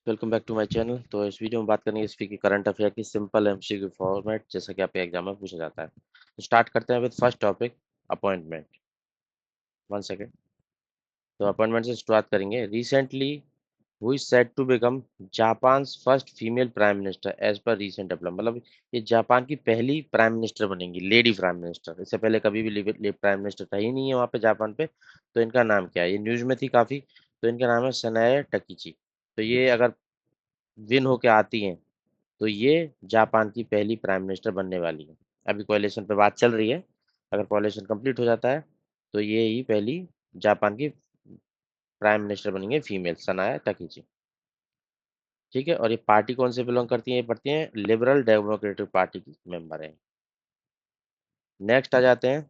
Welcome back to my channel. तो इस video में बात करेंगे इसकी की करंट अफेयर की सिंपल एमसीक्यू फॉर्मेट, जैसा कि आपके एग्जाम में पूछा जाता है। तो स्टार्ट करते हैं with first topic, appointment. One second. तो अपॉइंटमेंट से शुरुआत करेंगे। Recently who is said to become Japan first female prime minister as per recent develop, मतलब ये जापान की पहली प्राइम मिनिस्टर बनेंगी, लेडी प्राइम मिनिस्टर। इससे पहले कभी भी प्राइम मिनिस्टर था ही नहीं है वहाँ पे जापान पे। तो इनका नाम क्या है, ये न्यूज में थी काफी। तो इनका नाम है सनाए टकीची। तो ये अगर विन होके आती हैं तो ये जापान की पहली प्राइम मिनिस्टर बनने वाली है। अभी कोalition पे बात चल रही है। अगर कोalition कंप्लीट हो जाता है तो ये ही पहली जापान की प्राइम मिनिस्टर बनेंगे, फीमेल, सनाया टकीची। ठीक है। और ये पार्टी कौन से बिलोंग करती है, ये पढ़ती हैं लिबरल डेमोक्रेटिक पार्टी की मेंबर है। नेक्स्ट आ जाते हैं।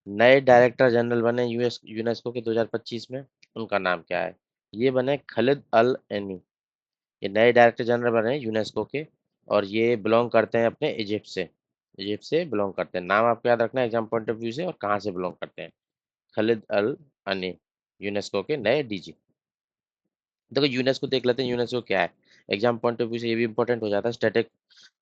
नए डायरेक्टर जनरल बने यूनेस्को के 2025 में। उनका नाम क्या है? ये बने खालिद अल एनी। ये नए डायरेक्टर जनरल बने हैं यूनेस्को के। और ये बिलोंग करते हैं अपने इजिप्ट से। इजिप्ट से बिलोंग करते हैं। नाम आपको याद रखना है एग्जाम पॉइंट ऑफ व्यू से, और कहाँ से बिलोंग करते हैं। खालिद अल अनी, यूनेस्को के नए डीजी। देखो यूनेस्को देख लेते हैं, यूनेस्को क्या है। एग्जाम पॉइंट ऑफ व्यू से ये भी इंपॉर्टेंट हो जाता है, स्टैटिक।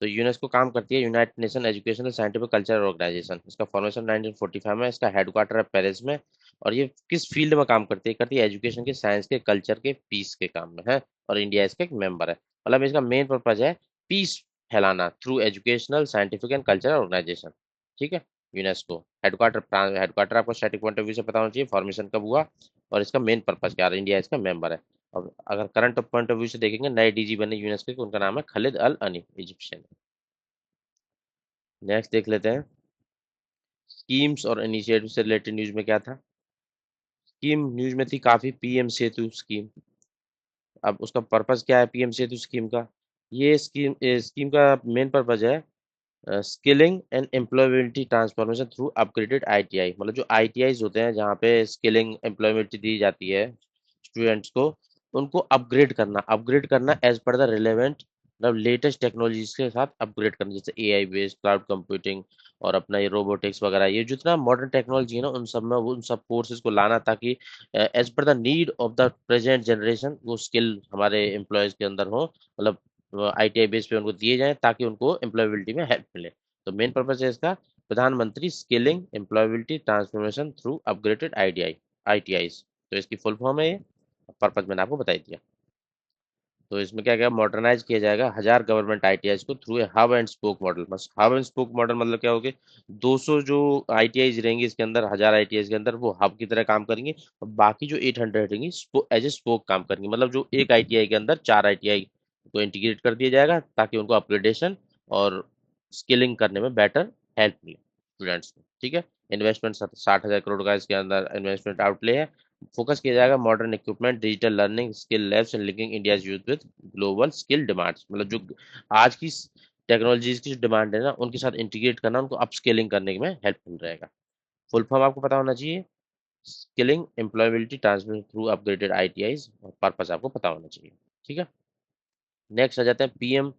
तो यूनेस्को काम करती है United Nation Educational Scientific Cultural Organization. इसका फॉर्मेशन 1945 में, इसका हेडक्वार्टर है पेरिस में। और ये किस फील्ड में काम करती है? करती है एजुकेशन के, साइंस के, कल्चर के, पीस के काम में है। और इंडिया इसका एक मेंबर है। मतलब इसका मेन पर्पज है पीस फैलाना through educational scientific and cultural organization. ठीक है। यूनेस्को हेडक्वार्टर आपको स्टैटिक पॉइंट ऑफ व्यू से पता होना चाहिए, फॉर्मेशन कब हुआ और इसका मेन पर्पज क्या है। इंडिया इसका मेंबर है। अब अगर करंट पॉइंट ऑफ व्यू से देखेंगे, नए डीजी बने यूनेस्को के, उनका नाम है खालिद अल अनी, इजिप्शियन। नेक्स्ट देख लेते हैं। स्कीम्स और इनिशिएटिव से रिलेटेड न्यूज में क्या था। स्कीम न्यूज में थी काफी, पीएम सेतु स्कीम। अब उसका पर्पस क्या है पीएम सेतु स्कीम का? ये स्कीम का मेन पर्पज है skilling and employability transformation through upgraded ITI. मतलब जो आईटीआईज होते हैं जहाँ पे स्किलिंग एम्प्लॉयबिलिटी दी जाती है स्टूडेंट्स को, उनको अपग्रेड करना एज पर द रिलेवेंट, मतलब लेटेस्ट टेक्नोलॉजीज के साथ अपग्रेड करना, जैसे एआई बेस्ड क्लाउड कंप्यूटिंग और अपना ये रोबोटिक्स वगैरह, ये जितना मॉडर्न टेक्नोलॉजी है ना उन सब में उन सब कोर्सेज को लाना, ताकि as per the need of the present generation वो स्किल हमारे एम्प्लॉयज के अंदर हो, मतलब आईटीआई बेस पे उनको दिए जाएं ताकि उनको एम्प्लॉयबिलिटी में हेल्प मिले। तो मेन पर्पज है इसका प्रधानमंत्री skilling employability transformation through upgraded ITIs. तो इसकी फुल फॉर्म है ये, पर्पज मैंने आपको बता दिया। तो इसमें क्या क्या मॉडर्नाइज किया जाएगा 1000 गवर्नमेंट आईटीआईज को through a hub and spoke model. बस हब एंड स्पोक मॉडल मतलब क्या होगा, 200 जो आईटीआईज रहेंगी इसके अंदर, 1000 आईटीआईज के अंदर वो हब की तरह काम करेंगी, और बाकी जो 800 रहेंगी एज ए स्पोक काम करेंगी। मतलब जो एक आईटीआई के अंदर 4 आईटीआई को इंटीग्रेट कर दिया जाएगा ताकि उनको अपग्रेडेशन और स्किलिंग करने में बेटर हेल्प मिले स्टूडेंट्स को। ठीक है। इन्वेस्टमेंट 60,000 करोड़ का इसके अंदर इन्वेस्टमेंट आउटले है। फोकस किया जाएगा modern equipment, digital learning, skill labs and linking India youth with global skill demands. मतलब जो आज की टेक्नोलॉजीज की जो डिमांड है ना उनके साथ इंटीग्रेट करना, उनको अपस्केलिंग करने में हेल्पफुल रहेगा। फुल फॉर्म आपको पता होना चाहिए, skilling employability transfer through upgraded ITIs, और पर्पस आपको पता होना चाहिए। ठीक है। नेक्स्ट आ जाते हैं पीएम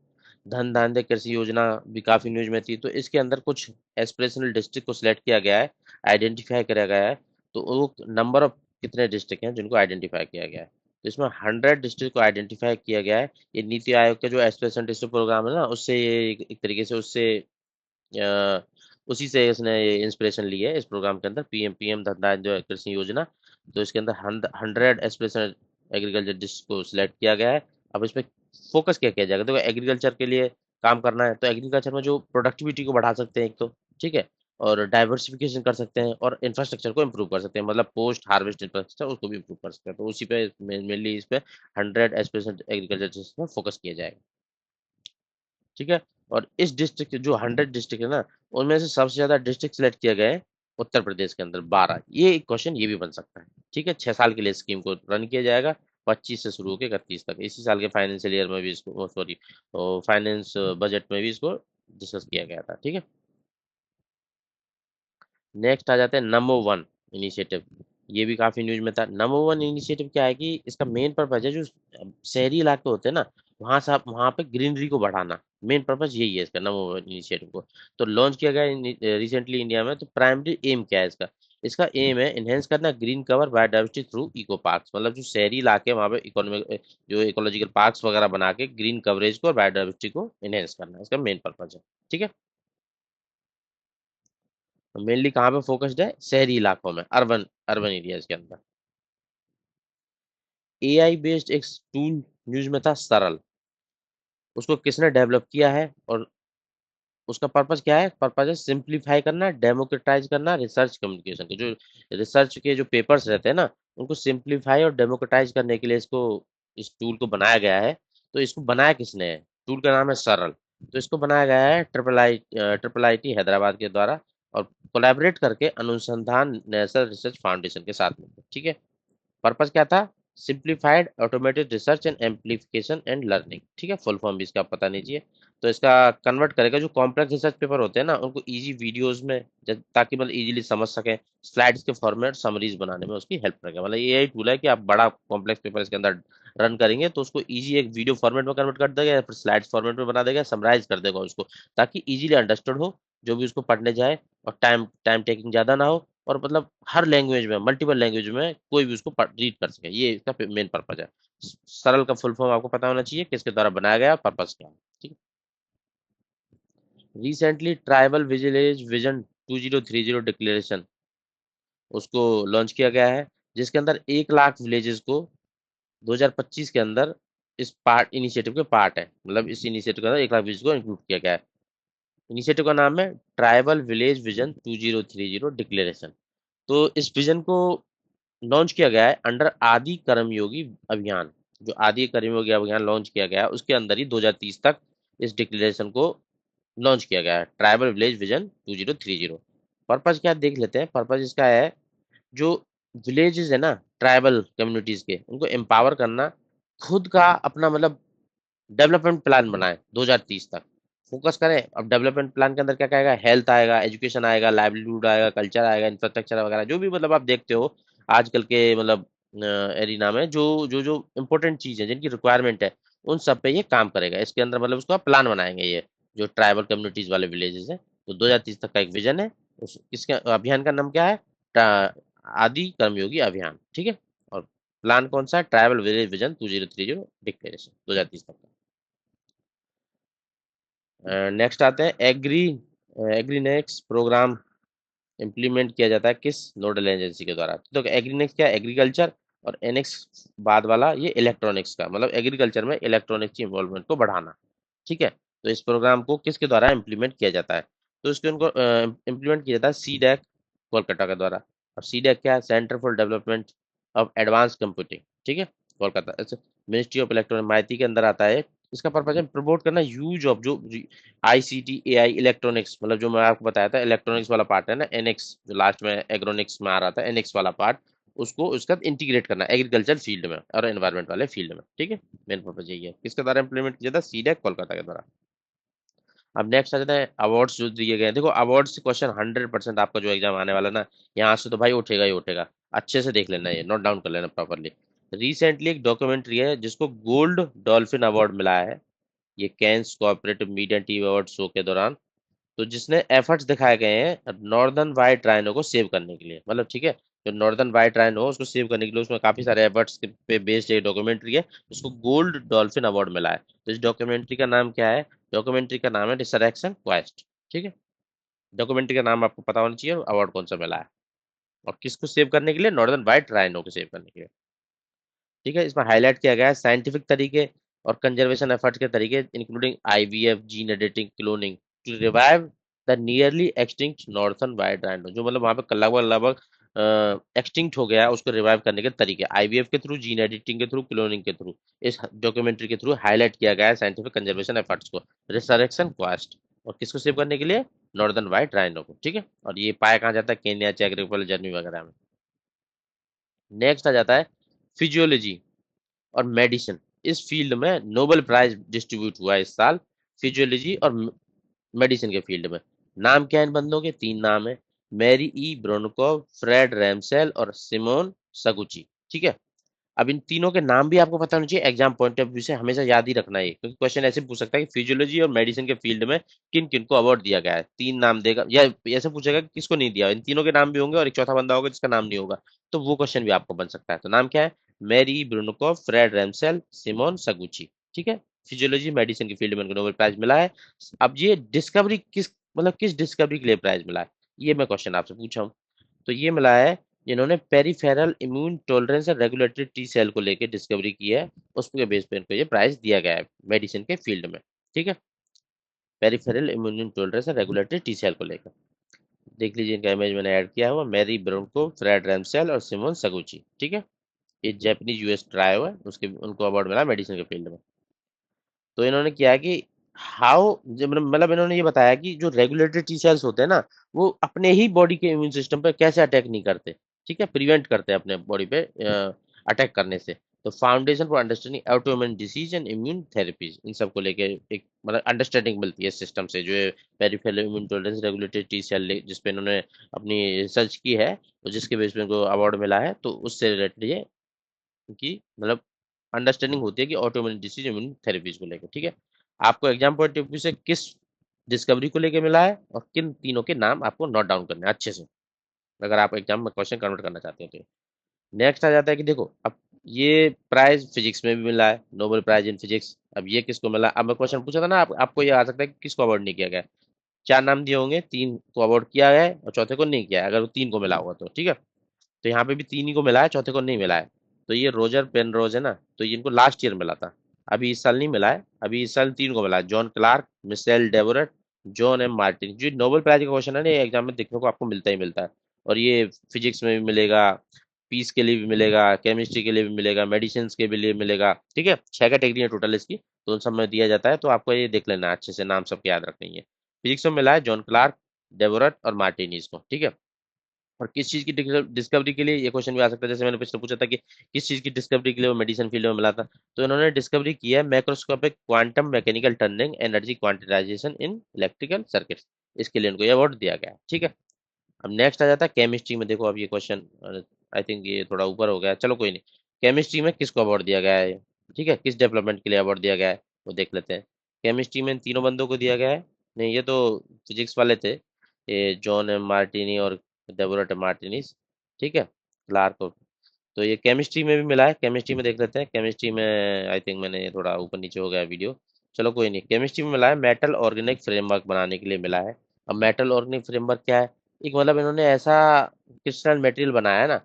धन धान्य कृषि योजना, भी काफी न्यूज में थी। तो इसके अंदर कुछ एस्पिरेशनल डिस्ट्रिक्ट को सिलेक्ट किया गया है, आइडेंटिफाई किया गया है। तो वो नंबर ऑफ कितने डिस्ट्रिक्ट हैं जिनको आइडेंटिफाई किया गया है, तो इसमें 100 डिस्ट्रिक्ट को आइडेंटिफाई किया गया है। ये नीति आयोग का जो एस्पिरेशनल डिस्ट्रिक्ट प्रोग्राम है ना, उससे ये एक तरीके से उससे अ, उसी से इसने ये इंस्पिरेशन ली है इस प्रोग्राम के अंदर, पीएम पीएम धन धान्य जो कृषि योजना। तो इसके अंदर 100 एस्पिरेशनल एग्रीकल्चर डिस्ट्रिक्ट को सिलेक्ट किया गया है। अब इसमें फोकस क्या किया जाएगा, देखो एग्रीकल्चर के लिए काम करना है, तो एग्रीकल्चर में जो प्रोडक्टिविटी को बढ़ा सकते हैं एक तो, ठीक है, और डाइवर्सिफिकेशन कर सकते हैं, और इंफ्रास्ट्रक्चर को इम्प्रूव कर सकते हैं, मतलब पोस्ट हार्वेस्ट इंफ्रास्ट्रक्चर उसको भी इम्प्रूव कर सकते हैं। तो उसी पे मेनली इस पे 100 एस्पिरेशनल एग्रीकल्चर में फोकस किया जाएगा। ठीक है। और इस डिस्ट्रिक्ट जो 100 डिस्ट्रिक्ट है ना, उनमें से सबसे ज्यादा डिस्ट्रिक्ट सिलेक्ट किया गया है उत्तर प्रदेश के अंदर 12। ये एक क्वेश्चन ये भी बन सकता है। ठीक है। 6 साल के लिए स्कीम को रन किया जाएगा, 25 से शुरू होकर 31 तक। इसी साल के फाइनेंशियल ईयर में भी इसको, सॉरी, फाइनेंस बजट में भी इसको डिस्कस किया गया था। ठीक है। नेक्स्ट आ जाते हैं नंबर वन इनिशिएटिव। ये भी काफी न्यूज में था। नंबर वन इनिशिएटिव क्या है कि इसका मेन पर्पज है जो शहरी इलाके होते हैं ना, वहां से आप वहां पे ग्रीनरी को बढ़ाना। मेन पर्पज यही है इसका नंबर वन इनिशिएटिव को। तो लॉन्च किया गया रिसेंटली इंडिया में। तो प्राइमरी एम क्या है इसका, इसका एम है इनहेंस करना green cover biodiversity through eco parks, मतलब जो शहरी इलाके वहाँ पे इकोनॉमिक जो इकोलॉजिकल पार्क्स वगैरह बना के ग्रीन कवरेज को और बायोडाइवर्सिटी को इनहेंस करना, इसका मेन पर्पज है। ठीक है, मेनली कहाँ पे फोकस्ड है, शहरी इलाकों में, अर्बन अर्बन एरियाज के अंदर। एआई बेस्ड एक टूल न्यूज में था सरल, उसको किसने डेवलप किया है और उसका पर्पस क्या है, पर्पस है सिंप्लीफाई करना, डेमोक्रेटाइज करना रिसर्च कम्युनिकेशन के, जो रिसर्च के जो पेपर्स रहते हैं ना, उनको सिंप्लीफाई और डेमोक्रेटाइज करने के लिए इसको, इस टूल को बनाया गया है। तो इसको बनाया किसने है, टूल का नाम है सरल। तो इसको बनाया गया है ट्रिपल आई टी हैदराबाद के द्वारा, और कोलैबोरेट करके अनुसंधान नेशनल रिसर्च फाउंडेशन के साथ में। ठीक है, पर्पस क्या था, simplified automated research and amplification and learning. ठीक है, फुल फॉर्म भी इसका पता नहीं चाहिए। तो इसका कन्वर्ट करेगा जो कॉम्प्लेक्स रिसर्च पेपर होते हैं ना, उनको इजी वीडियोस में, ताकि मतलब इजीली समझ सकें, स्लाइड्स के फॉर्मेट समरीज बनाने में उसकी हेल्प करेगा। मतलब ये टूल है कि आप बड़ा कॉम्प्लेक्स पेपर इसके अंदर रन करेंगे तो उसको इजी एक वीडियो फॉर्मेट में कन्वर्ट कर देगा या फिर स्लाइड्स फॉर्मेट में बना देगा, समराइज कर देगा उसको, ताकि इजीली अंडरस्टूड हो जो भी उसको पढ़ने जाए, और टाइम टाइम टेकिंग ज़्यादा ना हो, और मतलब हर लैंग्वेज में, मल्टीपल लैंग्वेज में कोई भी उसको रीड कर सके, ये इसका मेन पर्पज है। सरल का फुल फॉर्म आपको पता होना चाहिए, किसके द्वारा बनाया गया, पर्पज क्या है। ठीक है, recently tribal village vision 2030 declaration उसको लॉन्च किया गया है, जिसके अंदर 1 लाख विलेजेस को 2025 के अंदर इस पार्ट इनिशिएटिव के पार्ट है, मतलब इस इनिशिएटिव के अंदर 1 लाख विलेज को इंक्लूड किया गया है। इनिशिएटिव का नाम है ट्राइबल विलेज विजन 2030 डिक्लेरेशन। तो इस विजन को लॉन्च किया गया है अंडर आदि कर्मयोगी अभियान। जो आदि कर्मयोगी अभियान लॉन्च किया गया है उसके अंदर ही 2030 तक इस डिक्लेरेशन को लॉन्च किया गया है, ट्राइबल विलेज विजन 2030। पर्पज क्या है, देख लेते हैं। पर्पज इसका है, जो विलेजेस है ना ट्राइबल कम्युनिटीज के, उनको एम्पावर करना, खुद का अपना मतलब डेवलपमेंट प्लान बनाए 2030 तक, फोकस करें। अब डेवलपमेंट प्लान के अंदर क्या क्या आएगा, हेल्थ आएगा, एजुकेशन आएगा, लाइवलीहुड आएगा, कल्चर आएगा, इंफ्रास्ट्रक्चर वगैरह, जो भी मतलब आप देखते हो आजकल के मतलब एरिना में जो जो जो इंपॉर्टेंट चीज है जिनकी रिक्वायरमेंट है, उन सब पे ये काम करेगा। इसके अंदर मतलब उसका प्लान बनाएंगे ये, जो ट्राइबल कम्युनिटीज वाले विलेजेस हैं। तो 2030 तक का एक विजन है। इसके अभियान का नाम क्या है, आदि कर्मयोगी अभियान। ठीक है, और प्लान कौन सा है, ट्राइबल विलेज विजन 2030 डिक्लेरेशन 2030 तक। नेक्स्ट आते हैं एग्रीनेक्स प्रोग्राम इम्प्लीमेंट किया जाता है किस नोडल एजेंसी के द्वारा। तो एग्रीनेक्स क्या है, एग्रीकल्चर, और एनेक्स बाद वाला ये इलेक्ट्रॉनिक्स का, मतलब एग्रीकल्चर में इलेक्ट्रॉनिक्स की इन्वॉल्वमेंट को बढ़ाना। ठीक है, तो इस प्रोग्राम को किसके द्वारा इम्प्लीमेंट किया जाता है, तो इसको उनको इम्प्लीमेंट किया जाता है सीडैक कोलकाता के द्वारा। और सीडैक क्या है, centre for development of advance computing. ठीक है, कोलकाता मिनिस्ट्री ऑफ इलेक्ट्रॉनिक माहिती के अंदर आता है। इसका पर्पज है प्रमोट करना यूज ऑफ जो आईसीटी एआई इलेक्ट्रॉनिक्स, मतलब जो मैं आपको बताया था इलेक्ट्रॉनिक्स वाला पार्ट है ना, एनएक्स जो लास्ट में एग्रोनिक्स में आ रहा था, एनएक्स वाला पार्ट, उसको उसका इंटीग्रेट करना एग्रीकल्चर फील्ड में और एनवायरमेंट वाले फील्ड में। ठीक है, मेन पर्पज यही है, किसके द्वारा इंप्लीमेंट किया था, सीडैक कोलकाता के द्वारा। अब नेक्स्ट आ जाता है अवार्ड्स जो दिए गए हैं। देखो अवार्ड से क्वेश्चन 100% आपका जो एग्जाम आने वाला ना, यहाँ से तो भाई उठेगा ही उठेगा। अच्छे से देख लेना, ये नोट डाउन कर लेना प्रॉपरली। रिसेंटली एक डॉक्यूमेंट्री है जिसको गोल्ड डॉल्फिन अवार्ड मिला है, ये Cannes cooperative media TV award show के दौरान। तो जिसने एफर्ट्स दिखाए गए हैं नॉर्दर्न वाइट राइनो को सेव करने के लिए, मतलब ठीक है, जो नॉर्दर्न वाइट राइनो हो उसको सेव करने के लिए उसमें काफी सारे एफर्ट्स पे बेस्ड एक डॉक्यूमेंट्री है, उसको गोल्ड डॉल्फिन अवार्ड मिला है। तो इस डॉक्यूमेंट्री का नाम क्या है, डॉक्यूमेंट्री का नाम है रिसरेक्शन क्वेस्ट। ठीक है, डॉक्यूमेंट्री का नाम आपको पता होना चाहिए, अवार्ड कौन सा मिला है, और किसको सेव करने के लिए, नॉर्दर्न वाइट राइनो को सेव करने के लिए। ठीक है, इसमें हाईलाइट किया गया है साइंटिफिक तरीके और कंजर्वेशन एफर्ट्स के तरीके, including IVF, gene editing, cloning, to revive the nearly extinct northern white rhino, जो मतलब वहां पे लगभग लगभग एक्सटिंक्ट हो गया है, उसको रिवाइव करने के तरीके आईवीएफ के थ्रू, जीन एडिटिंग के थ्रू, क्लोनिंग के थ्रू, इस डॉक्यूमेंट्री के थ्रू हाईलाइट किया गया है साइंटिफिक कंजर्वेशन एफर्ट्स को, रिसरेक्शन क्वास्ट, और किसको सेव करने के लिए, नॉर्दर्न वाइट राइनो को। ठीक है, और ये पाया कहाँ जाता है, केन्या, चेक रिपब्लिक, जर्मनी वगैरह में। नेक्स्ट आ जाता है फिजियोलॉजी और मेडिसिन। इस फील्ड में नोबेल प्राइज डिस्ट्रीब्यूट हुआ है इस साल, फिजियोलॉजी और मेडिसिन के फील्ड में। नाम क्या है इन बंदों के, 3 नाम है, मैरी ई ब्रोनकोव, फ्रेड रैमसेल और सिमोन सगुची। ठीक है, अब इन तीनों के नाम भी आपको पता होना चाहिए, एग्जाम पॉइंट ऑफ व्यू से हमेशा याद ही रखना है, क्योंकि क्वेश्चन ऐसे पूछ सकता है कि फिजियोलॉजी और मेडिसिन के फील्ड में किन किन को अवार्ड दिया गया है, तीन नाम देगा, या ऐसे पूछेगा कि किसको नहीं दिया, इन तीनों के नाम भी होंगे और एक चौथा बंदा होगा जिसका नाम नहीं होगा, तो वो क्वेश्चन भी आपको बन सकता है। तो नाम क्या है? Mary Brunkow, Fred Ramsdell, Shimon Sakaguchi. ठीक है, फिजियोलॉजी मेडिसिन के फील्ड में उनको नोबेल प्राइज मिला है। अब ये डिस्कवरी किस, मतलब किस डिस्कवरी के लिए प्राइज मिला है, ये मैं क्वेश्चन आपसे पूछा हूँ। तो ये मिला है जिन्होंने पेरिफेरल इम्यून टॉलरेंस और रेगुलेटरी टी सेल को लेकर डिस्कवरी की है, उसके बेस पे इनको ये प्राइज दिया गया है मेडिसिन के फील्ड में। ठीक है, पेरिफेरल इम्यून टॉलरेंस और रेगुलेटरी टी सेल को लेकर। देख लीजिए, इनका इमेज मैंने ऐड किया हुआ, मैरी ब्रोनको, फ्रेड रैमसेल और सिमोन सगुची। ठीक है, ये जापानीज यूएस ट्रायो है, उसके उनको अवार्ड मिला मेडिसिन के फील्ड में। तो इन्होंने किया है कि हाउ, मतलब इन्होंने ये बताया कि जो रेगुलेटरी टी सेल्स होते हैं ना, वो अपने ही बॉडी के इम्यून सिस्टम पे कैसे अटैक नहीं करते। ठीक है, प्रिवेंट करते हैं अपने बॉडी पे अटैक करने से। तो foundation for understanding autoimmune disease and immune therapies, इन सब को लेके एक मतलब अंडरस्टैंडिंग मिलती है सिस्टम से, जो peripheral immune tolerance regulatory T cell जिसपे इन्होंने अपनी रिसर्च की है, तो जिसके बेस पे इनको अवार्ड मिला है, तो उससे रिलेटेड ये की मतलब अंडरस्टैंडिंग होती है कि ऑटोइम्यून डिसीज इम्यून थेरेपीज को लेकर। ठीक है, आपको एग्जाम पॉइंट ऑफ व्यू से किस डिस्कवरी को लेकर मिला है और किन तीनों के नाम आपको नोट डाउन करने हैं अच्छे से, अगर आप एग्जाम में क्वेश्चन कन्वर्ट करना चाहते हैं तो। नेक्स्ट आ जाता है कि देखो, अब ये प्राइज फिजिक्स में भी मिला है, नोबेल प्राइज इन फिजिक्स। अब ये किसको मिला? अब मैं क्वेश्चन पूछा था ना, आपको ये आ सकता है कि किसको अवार्ड नहीं किया गया है। चार नाम दिए होंगे, तीन को अवार्ड किया है और चौथे को नहीं किया है, अगर वो तीन को मिला होगा तो। ठीक है, तो यहाँ पे भी तीन ही को मिला है, चौथे को नहीं मिला है। तो ये रोजर पेनरोज है ना, तो ये इनको लास्ट ईयर मिला था, अभी इस साल नहीं मिला है। अभी इस साल तीन को मिला है, John Clarke, Michel Devoret, John M Martin. जो नोबेल प्राइज का क्वेश्चन है ना, ये एग्जाम में देखने को आपको मिलता ही मिलता है। और ये फिजिक्स में भी मिलेगा, पीस के लिए भी मिलेगा, केमिस्ट्री के लिए भी मिलेगा, मेडिसिन के भी लिए मिलेगा। ठीक है, छह कैटेगरी है टोटल इसकी, तो उन सब में दिया जाता है, तो आपको ये देख लेना है अच्छे से, नाम सबके याद रखनी है। फिजिक्स में मिला है जॉन क्लार्क, डेवोरेट और मार्टिनीज को। ठीक है, और किस चीज की डिस्कवरी के लिए, ये क्वेश्चन भी आ सकता है, जैसे मैंने पिछले पूछा था कि किस चीज की डिस्कवरी के लिए वो मेडिसिन फील्ड में मिला था। तो इन्होंने डिस्कवरी की है macroscopic quantum mechanical tunnelling energy quantization in electrical circuits, इसके लिए इनको ये अवार्ड दिया गया है। ठीक है, अब नेक्स्ट आ जाता है केमिस्ट्री में। देखो अब ये क्वेश्चन आई थिंक ये थोड़ा ऊपर हो गया, चलो कोई नहीं। केमिस्ट्री में किसको अवार्ड दिया गया है? ठीक है, किस डेवलपमेंट के लिए अवार्ड दिया गया है वो देख लेते हैं। केमिस्ट्री में इन तीनों बंदों को दिया गया है, नहीं ये तो फिजिक्स वाले थे, ये जॉन एम मार्टिनी और डेबोरा मार्टिनीज। ठीक है, क्लार्क को। तो ये केमिस्ट्री में भी मिला है, केमिस्ट्री में देख लेते हैं। केमिस्ट्री में आई थिंक मैंने थोड़ा ऊपर नीचे हो गया वीडियो, चलो कोई नहीं। केमिस्ट्री में मिला है मेटल ऑर्गेनिक फ्रेमवर्क बनाने के लिए मिला है। अब मेटल ऑर्गेनिक फ्रेमवर्क क्या है? एक मतलब इन्होंने ऐसा क्रिस्टल मटेरियल बनाया है ना,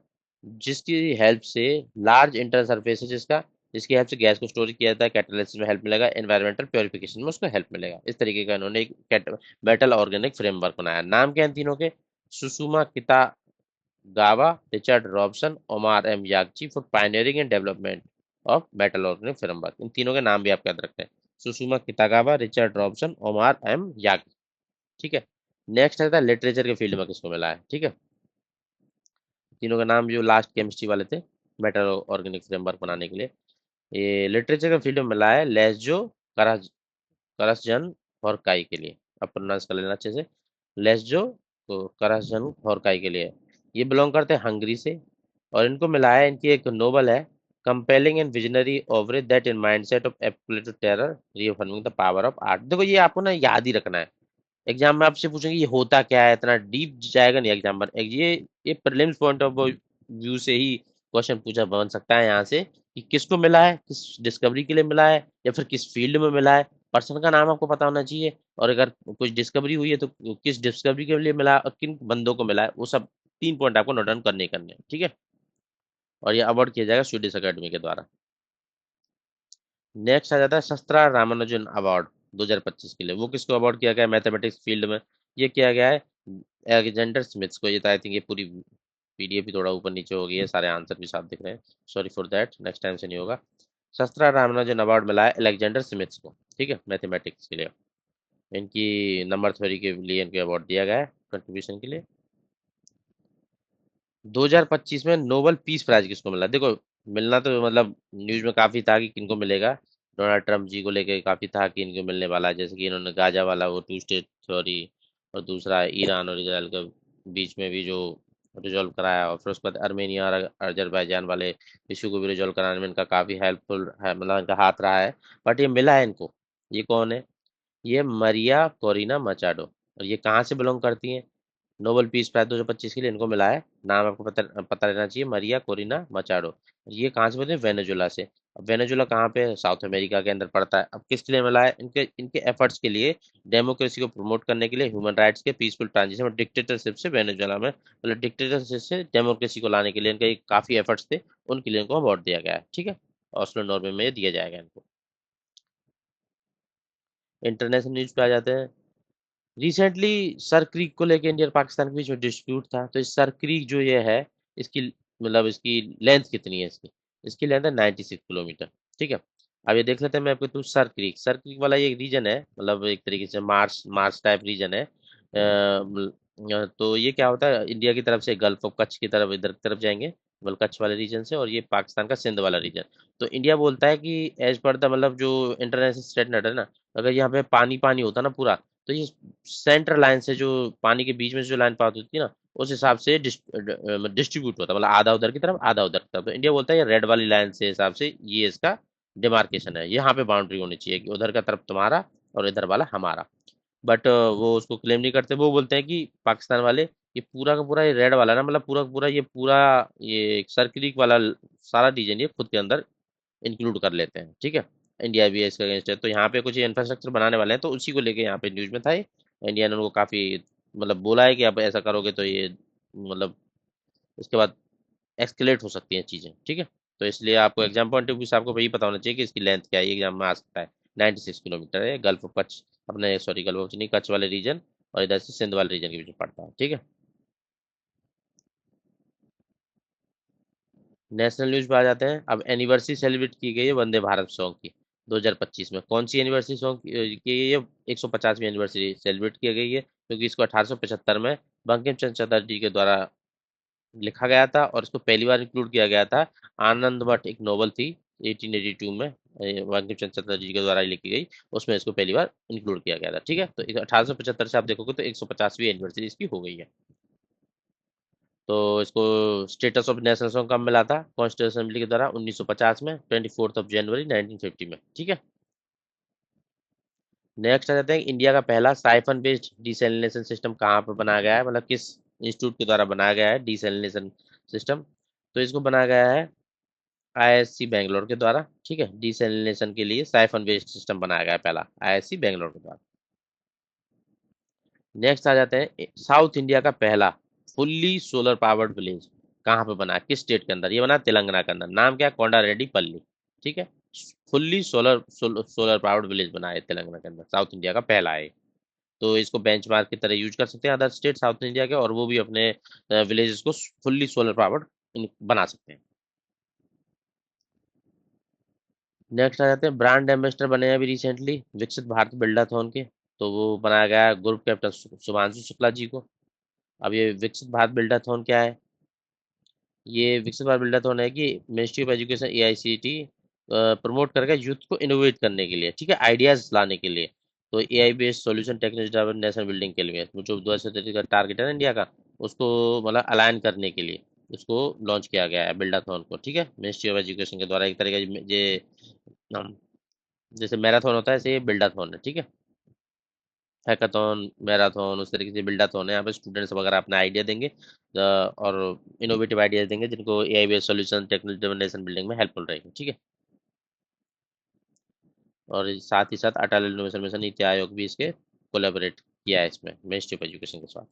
जिसकी हेल्प से लार्ज इंटर सरफेस है जिसका, जिसकी हेल्प से गैस को स्टोर किया जाता है, कैटालिसिस में हेल्प मिलेगा, एनवायरमेंटल प्योरिफिकेशन में उसको हेल्प मिलेगा। इस तरीके का इन्होंने एक मेटल ऑर्गेनिक फ्रेमवर्क बनाया। नाम क्या है इन तीनों के? Susumu Gawa, Richard Robson, Omar M यागची for pioneering and development of metal organic framework. इन तीनों के नाम भी आप याद रखते हैं, Susumu Kitagawa, Richard Robson, Omar M Yaghi. ठीक है, नेक्स्ट आता है लिटरेचर के फील्ड में किसको मिला है। ठीक है, तीनों का नाम जो लास्ट केमिस्ट्री वाले थे मेटल ऑर्गेनिक फ्रेमवर्क बनाने के लिए, ये लिटरेचर के फील्ड में मिला है लेस्जो करस करसजन हॉरकाई के लिए। अब प्रोनाउंस कर लेना अच्छे से, लेस्जो करसजन हॉरकाई के लिए। ये बिलोंग करते हैं हंगरी से, और इनको मिला है, इनकी एक नोबल है, compelling and visionary oeuvre that in mindset of apocalyptic terror reaffirming the power of art. देखो ये आपको ना याद ही रखना है, एग्जाम में आपसे पूछेंगे ये होता क्या है, इतना डीप जाएगा नहीं एग्जाम पर। ये प्रीलिम्स पॉइंट ऑफ व्यू से ही क्वेश्चन पूछा बन सकता है यहाँ से, कि किसको मिला है, किस डिस्कवरी के लिए मिला है, या फिर किस फील्ड में मिला है। पर्सन का नाम आपको पता होना चाहिए, और अगर कुछ डिस्कवरी हुई है तो किस डिस्कवरी के लिए मिला है और किन बंदों को मिला है, वो सब तीन पॉइंट आपको नोट डाउन करने ही करने हैं। ठीक है, और ये अवार्ड किया जाएगा स्वीडिश अकेडमी के द्वारा। नेक्स्ट आ जाता है शस्त्रा रामानुजन अवार्ड 2025 के लिए। वो किसको अवार्ड किया गया है मैथमेटिक्स फील्ड में? ये किया गया है एलेक्जेंडर स्मिथ्स को। ये तो आई थिंक ये पूरी पीडीएफ भी थोड़ा ऊपर नीचे हो गई है, सारे आंसर भी साथ दिख रहे हैं, sorry for that, next time से नहीं होगा। शस्त्रा रामानुजन अवार्ड मिला है एलेक्जेंडर स्मिथ्स को, ठीक है, मैथमेटिक्स के लिए। इनकी नंबर थ्योरी के लिए इनको अवार्ड दिया गया है कंट्रीब्यूशन के लिए। 2025 में नोबेल पीस प्राइज किसको मिला? देखो मिलना तो मतलब न्यूज में काफी था कि किनको मिलेगा, डोनाल्ड ट्रम्प जी को लेके काफी था कि इनको मिलने वाला है, जैसे कि इन्होंने गाजा वाला वो टू स्टेट थ्योरी, और दूसरा ईरान और इसराइल के बीच में भी जो रिजॉल्व कराया, और फिर उसके बाद अर्मेनिया और अजरबैजान वाले इशू को भी रिजॉल्व कराने में इनका काफ़ी हेल्पफुल है, मतलब इनका हाथ रहा है। बट ये मिला है इनको, ये कौन है? ये मरिया कोरिना मचाडो। और ये कहाँ से बिलोंग करती हैं? नोबेल पीस प्राइज 2025 के लिए इनको मिला है। नाम आपको पता पता रहना चाहिए, मरिया कोरिना मचाडो। ये कहाँ से बोलते हैं? वेनेजुला से। अब वेनेजुला कहाँ पे है? साउथ अमेरिका के अंदर पड़ता है। अब किसके लिए मिला है? इनके इनके एफर्ट्स के लिए, डेमोक्रेसी को प्रमोट करने के लिए, ह्यूमन राइट्स के पीसफुल ट्रांजिशन और डिक्टेटरशिप से वेनेजुला में, मतलब डिक्टेटरशिप से डेमोक्रेसी को लाने के लिए इनके काफी एफर्ट्स थे, उनके लिए इनको अवार्ड दिया गया है। ठीक है, ऑस्लो नॉर्वे में ये दिया जाएगा इनको। इंटरनेशनल न्यूज पे आ जाते हैं। रिसेंटली सर क्रीक को लेके इंडिया और पाकिस्तान के बीच में डिस्प्यूट था। तो इस सर क्रीक जो ये है, इसकी मतलब इसकी लेंथ कितनी है? इसकी इसकी लेंथ है 96 किलोमीटर। ठीक है, अब ये देख लेते हैं। मैं आपको तो सर क्रीक वाला ये रीजन है, मतलब एक तरीके से मार्स मार्स टाइप रीजन है। तो ये क्या होता है, इंडिया की तरफ से गल्फ ऑफ कच्छ की तरफ, इधर की तरफ जाएंगे, मतलब कच्छ वाले रीजन से, और ये पाकिस्तान का सिंध वाला रीजन। तो इंडिया बोलता है कि एज पर द, मतलब जो इंटरनेशनल स्टैंडर्ड है ना, अगर यहाँ पे पानी पानी होता ना पूरा, तो ये सेंट्रल लाइन से जो पानी के बीच में से जो लाइन पास होती है ना, उस हिसाब से डिस्ट्रीब्यूट होता है, मतलब आधा उधर की तरफ आधा उधर की तरफ। तो इंडिया बोलता है ये रेड वाली लाइन से हिसाब से ये इसका डिमार्केशन है, यहाँ पे बाउंड्री होनी चाहिए कि उधर का तरफ तुम्हारा और इधर वाला हमारा। बट वो उसको क्लेम नहीं करते। वो बोलते हैं कि पाकिस्तान वाले, ये पूरा का पूरा ये रेड वाला ना, मतलब पूरा का पूरा ये पूरा ये सर्किलिक वाला सारा रीजन ये खुद के अंदर इंक्लूड कर लेते हैं। ठीक है, इंडिया भी है इसके अगेंस्ट है। तो यहाँ पे कुछ इंफ्रास्ट्रक्चर बनाने वाले हैं, तो उसी को लेके यहाँ पे न्यूज में था ये। इंडिया ने उनको काफी मतलब बोला है कि आप ऐसा करोगे तो ये मतलब इसके बाद एक्सकेलेट हो सकती हैं चीजें। ठीक है, तो इसलिए आपको एग्जाम पॉइंट ऑफ व्यू से आपको वही पता होना चाहिए कि इसकी लेंथ क्या है। ये एग्जाम में आ सकता है। 96 किलोमीटर है, गल्फ ऑफ कच्छ, अपने सॉरी गल्फ ऑफ नहीं, कच्छ वाले रीजन और इधर से सिंध वाले रीजन के बीच में पड़ता है। ठीक है, नेशनल न्यूज पे आ जाते हैं। अब एनिवर्सरी सेलिब्रेट की गई है वंदे भारत सॉन्ग की 2025 में। कौन सी एनिवर्सरी सॉन्ग की गई है? 150वीं एनिवर्सरी सेलिब्रेट की गई है, क्योंकि इसको 1875 में बंकिम चंद्र चटर्जी के द्वारा लिखा गया था, और इसको पहली बार इंक्लूड किया गया था। आनंद मठ एक नोवेल थी 1882 में, बंकिम चंद्र चटर्जी के द्वारा लिखी गई, उसमें इसको पहली बार इंक्लूड किया गया था। ठीक है, तो 1875 से आप देखोगे तो 150वीं एनिवर्सरी इसकी हो गई है। तो इसको स्टेटस ऑफ नेशनल सॉन्ग कब मिला था? कॉन्स्टिट्यूशन असेंबली के द्वारा 1950 में, 24 जनवरी 1950 में। ठीक है, नेक्स्ट आ जाते हैं। इंडिया का पहला साइफन बेस्ड डिसैलिनेशन सिस्टम कहाँ पर बनाया गया है, मतलब किस इंस्टीट्यूट के द्वारा बनाया गया है डिसैलिनेशन सिस्टम? तो इसको बनाया गया है आईआईएससी बेंगलोर के द्वारा। ठीक है, डिसैलिनेशन के लिए साइफन बेस्ड सिस्टम बनाया गया है पहला, आईआईएससी बेंगलोर के द्वारा। नेक्स्ट आ जाते हैं। साउथ इंडिया का पहला फुल्ली सोलर पावर्ड विलेज कहाँ पे बना है, किस स्टेट के अंदर? ये बना है तेलंगाना के अंदर। नाम क्या है? कोंडा रेड्डी पल्ली। ठीक है, फुल्ली सोलर पावर्ड विलेज बना है तेलंगाना के अंदर, साउथ इंडिया का पहला है। तो इसको बेंचमार्क की तरह यूज कर सकते हैं अदर स्टेट साउथ इंडिया के, और वो भी अपने विलेजेस को फुल्ली सोलर पावर्ड बना सकते हैं। नेक्स्ट आ जाते हैं। ब्रांड एम्बेसडर बने हैं अभी रिसेंटली विकसित भारत बिल्डाथॉन के। तो वो बनाया गया है ग्रुप कैप्टन शुभांशु शुक्ला जी को। अब ये विकसित भारत बिल्डाथॉन क्या है? ये विकसित भारत बिल्डाथॉन है कि ministry of education AICT promote करेगा यूथ को इनोवेट करने के लिए, ठीक है, आइडियाज लाने के लिए। तो AI based solution technology driven national building के लिए, जो 2030 का टारगेट है ना इंडिया का, उसको मतलब अलाइन करने के लिए उसको लॉन्च किया गया है बिल्डाथॉन को। ठीक है, मिनिस्ट्री ऑफ एजुकेशन के द्वारा एक तरह का ये हम जैसे मैराथन होता है, ऐसे ये बिल्डाथॉन है। ठीक है, हैकाथॉन, मैराथन, उस तरीके से बिल्डाथॉन है। यहाँ पे स्टूडेंट्स वगैरह अपना आइडिया देंगे, और इनोवेटिव आइडियाज देंगे, जिनको AI based solution technology nation building में हेल्पफुल रहेगी। ठीक है, और साथ ही साथ अटल इनोवेशन मिशन नीति आयोग भी इसके कोलेबोरेट किया है इसमें मिनिस्ट्री ऑफ एजुकेशन के साथ।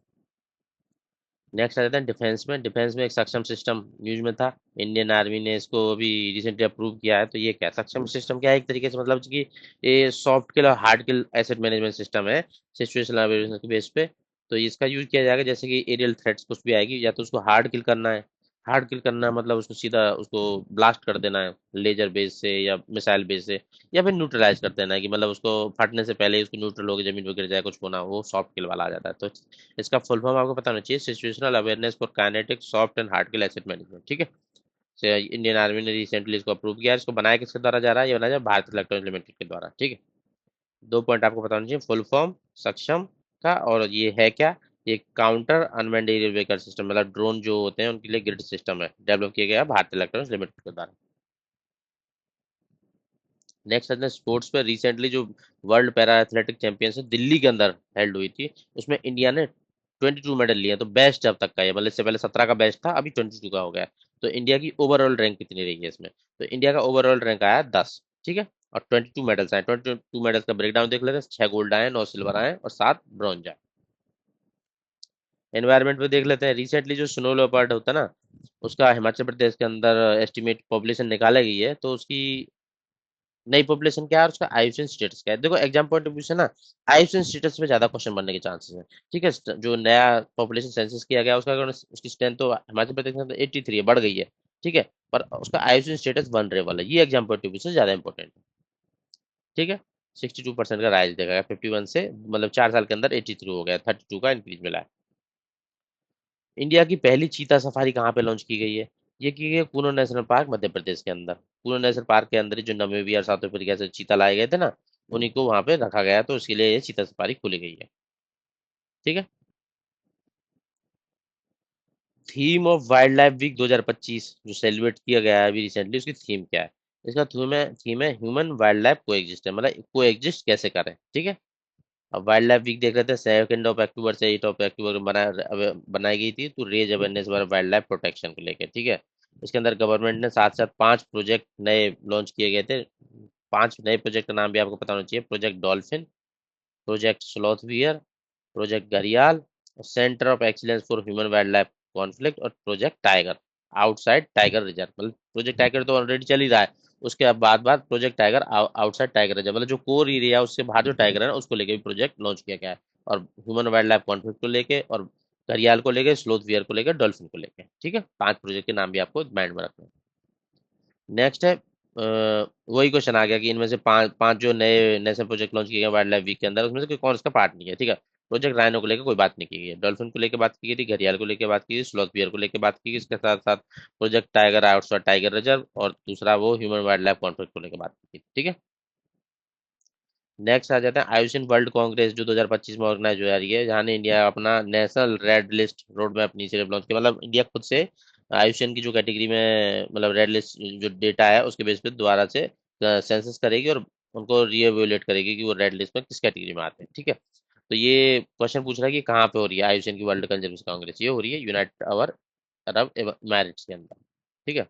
नेक्स्ट आ जाता है डिफेंस में। डिफेंस में एक सक्षम सिस्टम न्यूज में था। इंडियन आर्मी ने इसको अभी रिसेंटली अप्रूव किया है। तो ये क्या सक्षम सिस्टम क्या है? एक तरीके से मतलब कि ये सॉफ्ट किल और हार्ड किल एसेट मैनेजमेंट सिस्टम है, सिचुएशनल अवेयरनेस के बेस पे। तो इसका यूज किया जाएगा जैसे कि एरियल थ्रेट्स कुछ भी आएगी, या तो उसको हार्ड किल करना है। हार्ड किल करना मतलब उसको सीधा उसको ब्लास्ट कर देना है लेजर बेस से या मिसाइल बेस से, या फिर न्यूट्रलाइज कर देना है कि मतलब उसको फटने से पहले ही उसको न्यूट्रल होकर जमीन पर गिर जाए, कुछ होना, वो सॉफ्ट किल वाला आ जाता है। तो इसका फुल फॉर्म आपको पता होना चाहिए, situational awareness for kinetic soft and hard kill asset management. ठीक है, इंडियन आर्मी ने रिसेंटली इसको अप्रूव किया है। इसको बनाया किसके द्वारा जा रहा है? ये बनाया जा रहा है भारत इलेक्ट्रॉनिक लिमिटेड के द्वारा। ठीक है, दो पॉइंट आपको पता होना चाहिए, फुल फॉर्म सक्षम का, और ये है क्या, ये counter unmanned aerial vehicle system मतलब ड्रोन जो होते हैं उनके लिए ग्रिड सिस्टम है, डेवलप किया गया है भारतीय इलेक्ट्रॉनिक्स लिमिटेड के द्वारा। नेक्स्ट आते हैं स्पोर्ट्स पे। रिसेंटली जो world para athletic championship Delhi के अंदर हेल्ड हुई थी, उसमें इंडिया ने 22 मेडल लिए, तो बेस्ट अब तक का है, मतलब इससे पहले 17 का बेस्ट था, अभी 22 का हो गया है। तो इंडिया की ओवरऑल रैंक कितनी रही है इसमें? तो इंडिया का ओवरऑल रैंक आया 10। ठीक है, और 22 मेडल्स आए। 22 मेडल्स का ब्रेकडाउन देख लेते हैं। 6 गोल्ड आए, 9 सिल्वर आए और 7 ब्रॉन्ज आए। एनवायरमेंट पे देख लेते हैं। रिसेंटली जो स्नो लेपर्ड होता है ना, उसका हिमाचल प्रदेश के अंदर एस्टिमेट पॉपुलेशन निकाला गई है, तो उसकी नई पॉपुलेशन क्या है और उसका आयुषन स्टेटस क्या है। देखो एग्जाम पॉइंट ऑफ व्यू से ना, आयुषन स्टेटस पे ज्यादा क्वेश्चन बनने के चांसेस हैं। ठीक है, जो नया पॉपुलेशन सेंसस किया गया उसका उसकी स्ट्रेंथ तो हिमाचल प्रदेश में 83 है, बढ़ गई है। ठीक है, पर उसका आयुषन स्टेटस वनरेबल है, ये एग्जाम पॉइंट ऑफ व्यू से ज्यादा इंपॉर्टेंट है। ठीक है, 62% का राइज देखा गया 51 से, मतलब 4 साल के अंदर 83 हो गया, 32 का इंक्रीज मिला है। इंडिया की पहली चीता सफारी कहाँ पे लॉन्च की गई है? ये की गई है कूनो नेशनल पार्क, मध्य प्रदेश के अंदर। कूनो नेशनल पार्क के अंदर ही जो नामीबिया और साउथ अफ्रीका से चीता लाए गए थे ना, उन्हीं को वहां पे रखा गया, तो इसके लिए ये चीता सफारी खुली गई है। ठीक है। Theme of wild life week 2025 जो सेलिब्रेट किया गया है अभी रिसेंटली, उसकी थीम क्या है? इसका थीम है ह्यूमन वाइल्ड लाइफ को एग्जिस्ट है, मतलब को एग्जिस्ट कैसे करें। ठीक है, अब वाइल्ड लाइफ वीक देख लेते हैं। 2 अक्टूबर से 8 अक्टूबर बनाई गई थी, तो raise awareness for wild life protection को लेकर। ठीक है, इसके अंदर गवर्नमेंट ने साथ साथ 5 प्रोजेक्ट नए लॉन्च किए गए थे। 5 नए प्रोजेक्ट का नाम भी आपको पता होना चाहिए। Project dolphin, project sloth bear, project घड़ियाल, centre of excellence for human wildlife conflict और project tiger outside tiger reserve. मतलब प्रोजेक्ट टाइगर तो ऑलरेडी चल ही रहा है, उसके बाद बाद project tiger outside tiger reserve, मतलब जो कोर एरिया उसके बाहर जो टाइगर है ना, उसको लेके भी प्रोजेक्ट लॉन्च किया गया है। और ह्यूमन वाइल्ड लाइफ कॉन्फ्लिक्ट को लेके, और घड़ियाल को लेके, स्लोथ को लेके, डॉल्फिन को लेके। ठीक है, 5 प्रोजेक्ट के नाम भी आपको माइंड में रखना है। नेक्स्ट है वही क्वेश्चन आ गया कि इनमें से पांच पांच जो नए नेशनल प्रोजेक्ट लॉन्च किए गए वाइल्ड लाइफ वीक के अंदर, उसमें से कोई कौन इसका पार्ट नहीं है। ठीक है, प्रोजेक्ट राइनो को लेकर कोई बात नहीं की गई है, डॉल्फिन को लेकर बात की गई थी, घड़ियाल को लेकर बात की गई, स्लॉथ बियर को लेकर बात की गई, इसके साथ साथ project tiger outside tiger reserve, और दूसरा वो ह्यूमन वाइल्ड लाइफ कॉन्फ्लिक्ट को लेकर बात की थी। ठीक है, नेक्स्ट आ जाता है आयुषन वर्ल्ड कांग्रेस जो 2025 में ऑर्गेनाइज हो रही है, जहाँ ने इंडिया अपना national red list road map initiative launch किया। मतलब इंडिया खुद से आयुषन की जो कैटेगरी में, मतलब रेड लिस्ट जो डेटा है उसके बेस पे दोबारा से सेंसस करेगी और उनको रीएवेल्युएट करेगी कि वो रेड लिस्ट में किस कैटेगरी में आते हैं। ठीक है, तो ये क्वेश्चन पूछ रहा है कि कहाँ पे हो रही है आयुषन की वर्ल्ड कंजर्वेशन कांग्रेस? ये हो रही है यूनाइटेड अरब इमारात के अंदर। ठीक है,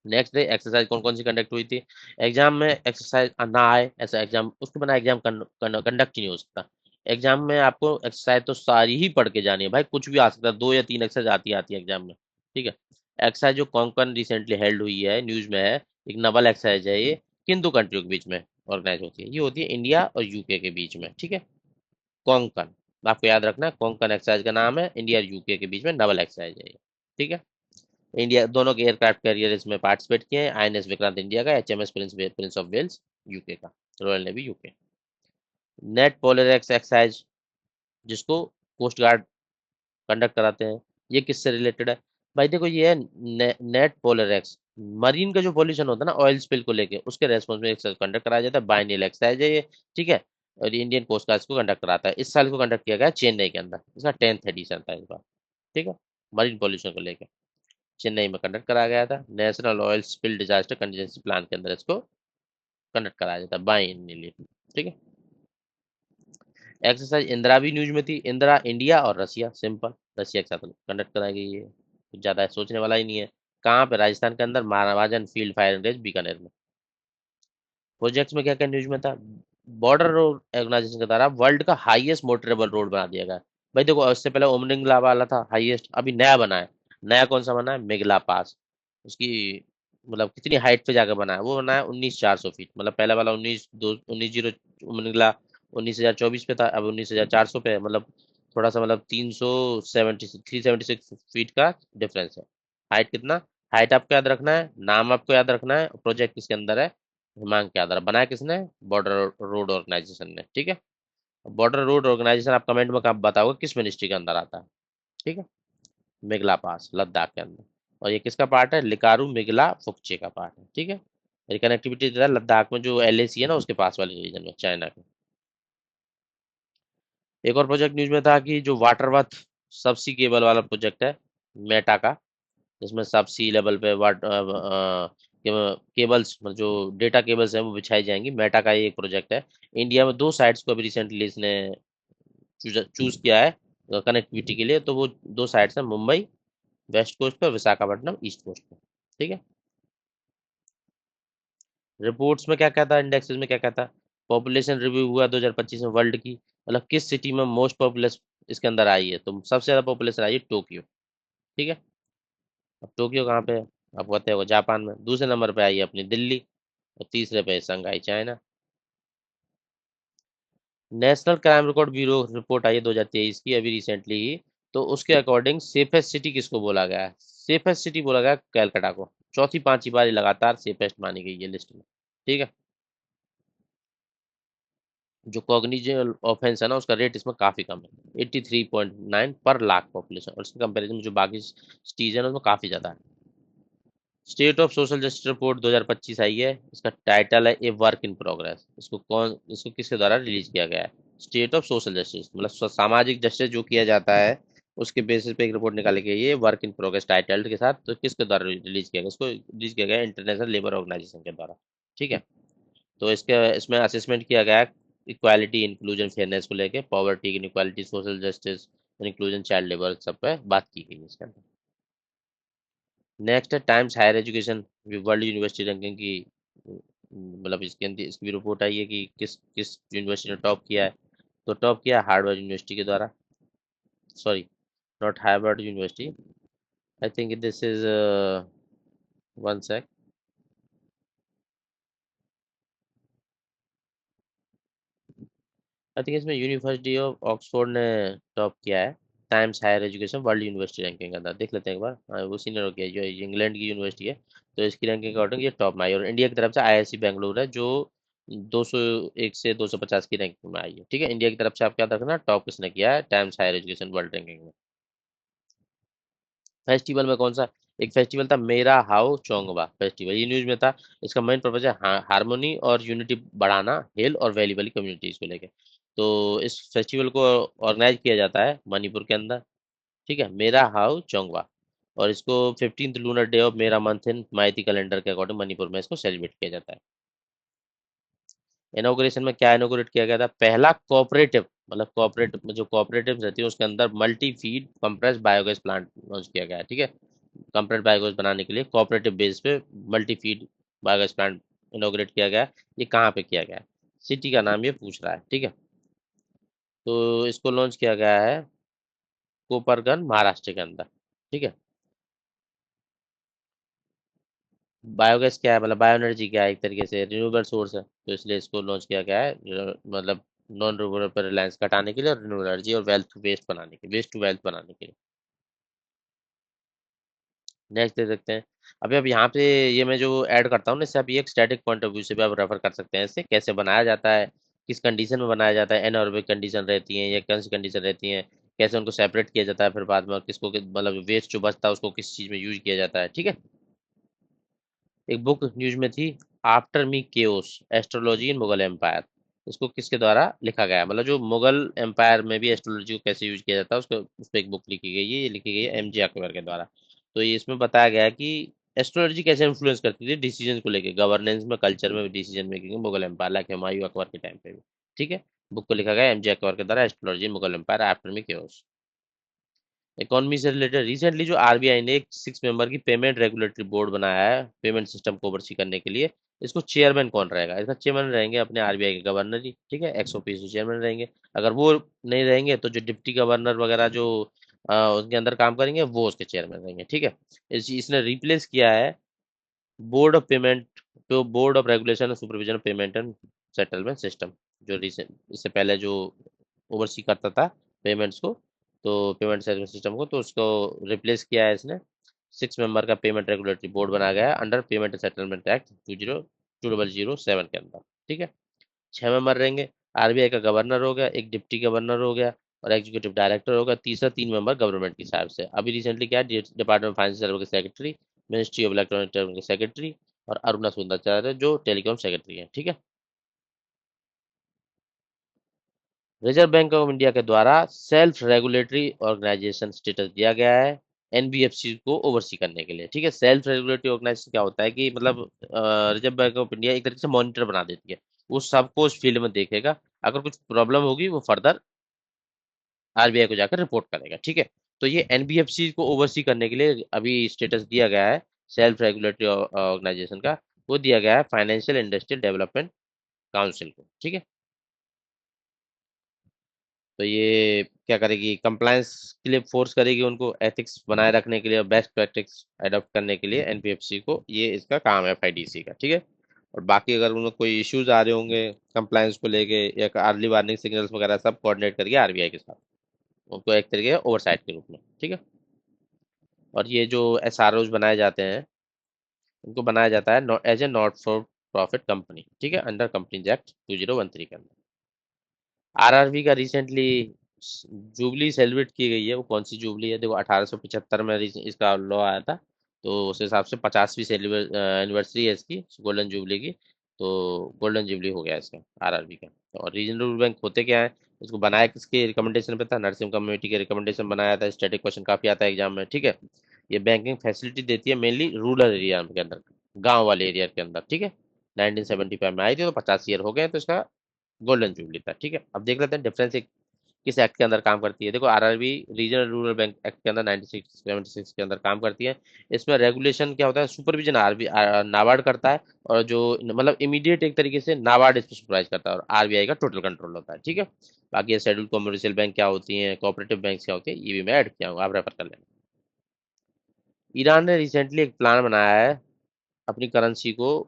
नेक्स्ट डे एक्सरसाइज कौन कौन सी कंडक्ट हुई थी? एग्जाम में एक्सरसाइज ना आए ऐसा एग्जाम, उसके बिना एग्जाम कंडक्ट ही नहीं हो सकता। एग्जाम में आपको एक्सरसाइज तो सारी ही पढ़ के जानी है भाई, कुछ भी आ सकता है, 2 या 3 एक्सरसाइज आती है एग्जाम में। ठीक है, एक्सरसाइज जो कोंकण रिसेंटली हेल्ड हुई है, न्यूज में है, एक नवल एक्सरसाइज है ये, किन दो कंट्रियों के बीच में ऑर्गेनाइज होती है? ये होती है इंडिया और यूके के बीच में। ठीक है, कोंकण, आपको याद रखना है, कोंकण एक्सरसाइज का नाम है, इंडिया और यूके के बीच में नवल एक्सरसाइज है ये। ठीक है, इंडिया दोनों के एयरक्राफ्ट कैरियर इसमें पार्टिसिपेट किए हैं। आईएनएस विक्रांत इंडिया का, HMS Prince of Wales UK का, रॉयल नेवी यूके। नेट पोलर एक्सरसाइज जिसको कोस्ट गार्ड कंडक्ट कराते हैं, ये किससे रिलेटेड है? भाई देखो ये है नेट पोलर एक्स, मरीन का जो पॉल्यूशन होता है ना ऑयल स्पिल को लेके, उसके रेस्पॉन्स में एक्सरसाइज कंडक्ट कराया जाता है, बाइनियल एक्सरसाइज है ये। ठीक है, और इंडियन कोस्ट गार्ड को कंडक्ट कराता है। इस साल को कंडक्ट किया गया है चेन्नई के अंदर, इसका 10th एडिशन था इस बार। ठीक है, मरीन पॉल्यूशन को लेकर चेन्नई में कंडक्ट कराया गया था। National oil spill disaster contingency plan के अंदर इसको कंडक्ट कराया जाता है बाइनली। ठीक है, एक्सरसाइज इंदिरा भी न्यूज में थी। इंदिरा इंडिया और रसिया, सिंपल, रसिया के साथ कंडक्ट कराई गई है, कुछ ज्यादा सोचने वाला ही नहीं है। कहाँ पे? राजस्थान के अंदर महाराजन फील्ड फायर रेंज बीकानेर में। प्रोजेक्ट्स में क्या क्या न्यूज में था? बॉर्डर रोड ऑर्गेनाइजेशन के द्वारा वर्ल्ड का हाईएस्ट मोटरेबल रोड बना दिया गया। भाई देखो उससे पहले ओमनिंगला वाला था हाईएस्ट, अभी नया बना है। नया कौन सा बना है? मेघला पास। उसकी मतलब कितनी हाइट पे जाकर बना है? वो बना है 19,400 फीट, मतलब पहला वाला 19 ओमनिंगला 19,024 पे था, अब 19,400 पे है। मतलब थोड़ा सा, मतलब 376 का डिफरेंस है। हाइट कितना? हाइट आपको याद रखना है, नाम आपको याद रखना है, प्रोजेक्ट किसके अंदर है? हिमांक के आधार बनाया किसने? बॉर्डर रोड ऑर्गेनाइजेशन ने। ठीक है, बॉर्डर रोड ऑर्गेनाइजेशन आप कमेंट में कब बताओगे किस मिनिस्ट्री के अंदर आता है? ठीक है, मेघला पास लद्दाख के अंदर। और ये किसका पार्ट है? लिकारू मेघला फुक्चे का पार्ट है। ठीक है, ये कनेक्टिविटी देता है लद्दाख में, जो एलएसी है ना उसके पास वाले रीजन में, चाइना के। एक और प्रोजेक्ट न्यूज में था कि जो वाटर वर्थ सबसी केबल वाला प्रोजेक्ट है मेटा का, जिसमें सब सी लेवल पे केबल्स मतलब जो डेटा केबल्स हैं वो बिछाई जाएंगी। मेटा का ये एक प्रोजेक्ट है। इंडिया में दो साइट्स को अभी रिसेंटली इसने चूज किया है कनेक्टिविटी के लिए। तो वो दो साइट्स हैं, मुंबई वेस्ट कोस्ट पे और विशाखापट्टनम ईस्ट कोस्ट पे। ठीक है। रिपोर्ट्स में क्या कहता है, इंडेक्सेस में क्या कहता है? पॉपुलेशन रिव्यू हुआ 2025 में वर्ल्ड की, मतलब किस सिटी में मोस्ट पॉपुलेस इसके अंदर आई है, तो सबसे ज्यादा पॉपुलेशन आई है टोक्यो। ठीक है। अब टोक्यो कहाँ पे है? आप कहते हो जापान में। दूसरे नंबर पे आई है अपनी दिल्ली, और तीसरे पे Shanghai China. National Crime Record Bureau report आई है 2023 की, अभी रिसेंटली ही। तो उसके अकॉर्डिंग सेफेस्ट सिटी किसको बोला गया है? सेफेस्ट सिटी बोला गया कैलकाटा को। चौथी पांचवी बार लगातार सेफेस्ट मानी गई है लिस्ट में। ठीक है। जो कॉग्निजेबल ऑफेंस है ना, उसका रेट इसमें काफी कम है, 83.9 पर लाख पॉपुलेशन, और इसके कंपेरिजन में जो बाकी सिटीज है ना उसमें काफी ज्यादा है। State of social justice report 2025 आई है। इसका टाइटल है ए वर्क इन प्रोग्रेस। इसको किसके द्वारा रिलीज किया गया है? स्टेट ऑफ सोशल जस्टिस, मतलब सामाजिक जस्टिस जो किया जाता है उसके बेसिस पे एक रिपोर्ट निकाली गई है वर्क इन प्रोग्रेस टाइटल के साथ। तो किसके द्वारा रिलीज किया गया? इसको रिलीज किया गया इंटरनेशनल लेबर ऑर्गेनाइजेशन के द्वारा। ठीक है। तो इसके इसमें असेसमेंट किया गया इक्वालिटी इंक्लूजन फेयरनेस को लेके, poverty inequality social justice inclusion child labour सब पे बात की गई है इसके अंदर। नेक्स्ट है Times Higher Education World University ranking की। मतलब इसके अंदर इसकी भी रिपोर्ट आई है कि किस किस यूनिवर्सिटी ने टॉप किया है। तो टॉप किया है हार्वर्ड यूनिवर्सिटी के द्वारा। Sorry, not Harvard University. I think this is one sec. I think इसमें यूनिवर्सिटी ऑफ ऑक्सफोर्ड ने टॉप किया है Times Higher Education World University ranking के अंदर। देख लेते हैं एक बार। हाँ, वो सीनियर हो गया जो इंग्लैंड की यूनिवर्सिटी है। तो इसकी रैंकिंग के अकॉर्डिंग ये टॉप में आई, और इंडिया की तरफ से आईआईसी बेंगलुरु है जो 201 से 250 की रैंकिंग में आई है। ठीक है। इंडिया की तरफ से आप क्या रखना, टॉप किसने किया है Times Higher Education World ranking में। फेस्टिवल में कौन सा? एक फेस्टिवल था मेरा हाउ चोंगवा फेस्टिवल, ये न्यूज में था। इसका मेन पर्पज है हारमोनी और यूनिटी बढ़ाना हिल और वैली वाली कम्युनिटीज को लेके। तो इस फेस्टिवल को ऑर्गेनाइज किया जाता है मणिपुर के अंदर। ठीक है, मेरा हाउ चोंगवा। और इसको 15th लूनर डे ऑफ मेरा मंथ इन माइती कैलेंडर के अकॉर्डिंग मणिपुर में इसको सेलिब्रेट किया जाता है। इनॉग्रेशन में क्या इनॉग्रेट किया गया था? पहला कोऑपरेटिव, मतलब कोऑपरेटिव जो कोऑपरेटिव रहती है उसके अंदर multi feed compressed biogas plant launch किया गया है। ठीक है। कंप्रेस्ड बायोगैस बनाने के लिए कोऑपरेटिव बेस पे multi feed biogas plant inaugurate किया गया है। ये कहाँ पे किया गया है? सिटी का नाम ये पूछ रहा है। ठीक है। तो इसको लॉन्च किया गया है कोपरगन महाराष्ट्र के अंदर। ठीक है। बायोगैस क्या है, मतलब बायो एनर्जी क्या है? एक तरीके से रिन्यूएबल सोर्स है, तो इसलिए इसको लॉन्च किया गया है मतलब नॉन रिन्यूएबल पर रिलायंस घटाने के लिए, और रिन्यूएबल एनर्जी और वेस्ट टू वेल्थ बनाने के लिए। नेक्स्ट दे सकते हैं। अभी अब यहाँ पे ये मैं जो ऐड करता हूँ ना, इससे आप ये एक स्टैटिक पॉइंट ऑफ व्यू से भी आप रेफर कर सकते हैं। इससे कैसे बनाया जाता है, किस कंडीशन में बनाया जाता है, एनारोबिक कंडीशन रहती है या कौन सी कंडीशन रहती है, कैसे उनको सेपरेट किया जाता है फिर बाद में, और मतलब वेस्ट जो बचता है उसको किस चीज़ में यूज किया जाता है। ठीक है। एक बुक न्यूज में थी after me chaos astrology in Mughal empire. इसको किसके द्वारा लिखा गया है, मतलब जो मुगल एम्पायर में भी एस्ट्रोलॉजी को कैसे यूज किया जाता है उसको उस पर एक बुक लिखी गई है। ये लिखी गई है एमजे अकबर के द्वारा। तो ये इसमें बताया गया है कि एस्ट्रोलॉजी कैसे इन्फ्लुएंस करती थी डिसीजन को लेके, गवर्नेंस में, कल्चर में, डिसीजन मेकिंग में मुगल एम्पायर लाइक हुमायूं अकबर के टाइम पे भी। ठीक है। बुक को लिखा गया एमजे अकबर के द्वारा astrology in Mughal empire after me chaos. Economy से रिलेटेड रिसेंटली जो आरबीआई ने एक 6 मेंबर की पेमेंट रेगुलेटरी बोर्ड बनाया है पेमेंट सिस्टम को ओवरसी करने के लिए। इसको चेयरमैन कौन रहेगा? इसका चेयरमैन रहेंगे अपने आरबीआई के गवर्नर जी। ठीक है, एक्स ऑफिशियो चेयरमैन रहेंगे। अगर वो नहीं रहेंगे तो जो डिप्टी गवर्नर वगैरह जो उनके अंदर काम करेंगे वो उसके चेयरमैन रहेंगे। ठीक है। इसने रिप्लेस किया है बोर्ड ऑफ पेमेंट, तो बोर्ड ऑफ रेगुलेशन और supervision of payment and settlement system, जो रिसेंट इससे पहले जो ओवरसी करता था पेमेंट्स को, तो पेमेंट सेटलमेंट सिस्टम को, तो उसको रिप्लेस किया है इसने। 6 मेंबर का पेमेंट रेगुलेटरी बोर्ड बनाया गया है under payment and settlement act 2007 के अंदर। ठीक है। 6 मेंबर रहेंगे। आरबीआई का गवर्नर हो गया, एक डिप्टी गवर्नर हो गया, और एग्जीक्यूटिव डायरेक्टर होगा। तीसरा 3 मेंबर गवर्नमेंट की साइड से। अभी रिसेंटली क्या है, डिपार्टमेंट ऑफ फाइनेंस सर्विस के सेक्रेटरी, मिनिस्ट्री ऑफ इलेक्ट्रॉनिक के सेक्रेटरी, और अरुणा सुंदराचार्य जो टेलीकॉम सेक्रेटरी है। ठीक है। रिजर्व बैंक ऑफ इंडिया के द्वारा सेल्फ रेगुलेटरी ऑर्गेनाइजेशन स्टेटस दिया गया है एनबीएफसी को ओवरसी करने के लिए। ठीक है, सेल्फ रेगुलेटरी ऑर्गेनाइजेशन क्या होता है कि मतलब रिजर्व बैंक ऑफ इंडिया एक तरीके से मॉनिटर बना देती है, वो सबको उस फील्ड में देखेगा, अगर कुछ प्रॉब्लम होगी वो फर्दर आरबीआई को जाकर रिपोर्ट करेगा। ठीक है, तो ये एनबीएफसी को ओवरसी करने के लिए अभी स्टेटस दिया गया है सेल्फ रेगुलेटरी ऑर्गेनाइजेशन का, वो दिया गया है फाइनेंशियल इंडस्ट्रियल डेवलपमेंट काउंसिल को। ठीक है, तो ये क्या करेगी, कंप्लायंस के लिए फोर्स करेगी उनको, एथिक्स बनाए रखने के लिए और बेस्ट प्रैक्टिस अडॉप्ट करने के लिए एनबीएफसी को, ये इसका काम है एफआईडीसी का। ठीक है, और बाकी अगर उनको कोई इश्यूज आ रहे होंगे कंप्लायंस को लेके या अर्ली वार्निंग सिग्नल्स वगैरह, सब कोऑर्डिनेट करके आरबीआई के साथ उनको एक तरीके ओवरसाइट के रूप में। ठीक है, और ये जो एसआरओज बनाए जाते हैं उनको बनाया जाता है as a not for profit company. ठीक है, अंडर कंपनीज एक्ट 2013 के अंदर। आरआरबी का रिसेंटली जुबली सेलिब्रेट की गई है, वो कौन सी जुबली है, देखो 1875 में इसका लॉ आया था, तो उस हिसाब से 50वीं एनिवर्सरी है इसकी गोल्डन जुबली की, तो गोल्डन जुबली हो गया इसका आरआरबी का। और रीजनल बैंक होते क्या है, इसको बनाया किसके रिकमेंडेशन पे था, नरसिम्हा कमेटी के रिकमेंडेशन बनाया था, स्टैटिक क्वेश्चन काफी आता है एग्जाम में। ठीक है, ये बैंकिंग फैसिलिटी देती है मेनली रूरल एरिया के अंदर, गांव वाले एरिया के अंदर। ठीक है, 1975 में आई थी, तो 50 ईयर हो गए, तो इसका गोल्डन जुबली था। ठीक है, अब देख लेते हैं डिफरेंस किस एक्ट के अंदर काम करती है। देखो RRB regional rural bank act के अंदर 96 के अंदर काम करती है। इसमें रेगुलेशन क्या होता है, सुपरविजन आरबी नाबार्ड करता है, और जो मतलब इमीडिएट एक तरीके से नाबार्ड इस पर सुपरवाइज करता है, और आरबीआई का टोटल कंट्रोल होता है। ठीक है, बाकी ये शेड्यूल कमर्शियल बैंक क्या होती हैं, कोऑपरेटिव बैंक क्या होती है, ये भी मैं ऐड किया हूँ, आप रेफर कर लेना। ईरान ने रिसेंटली एक प्लान बनाया है अपनी करेंसी को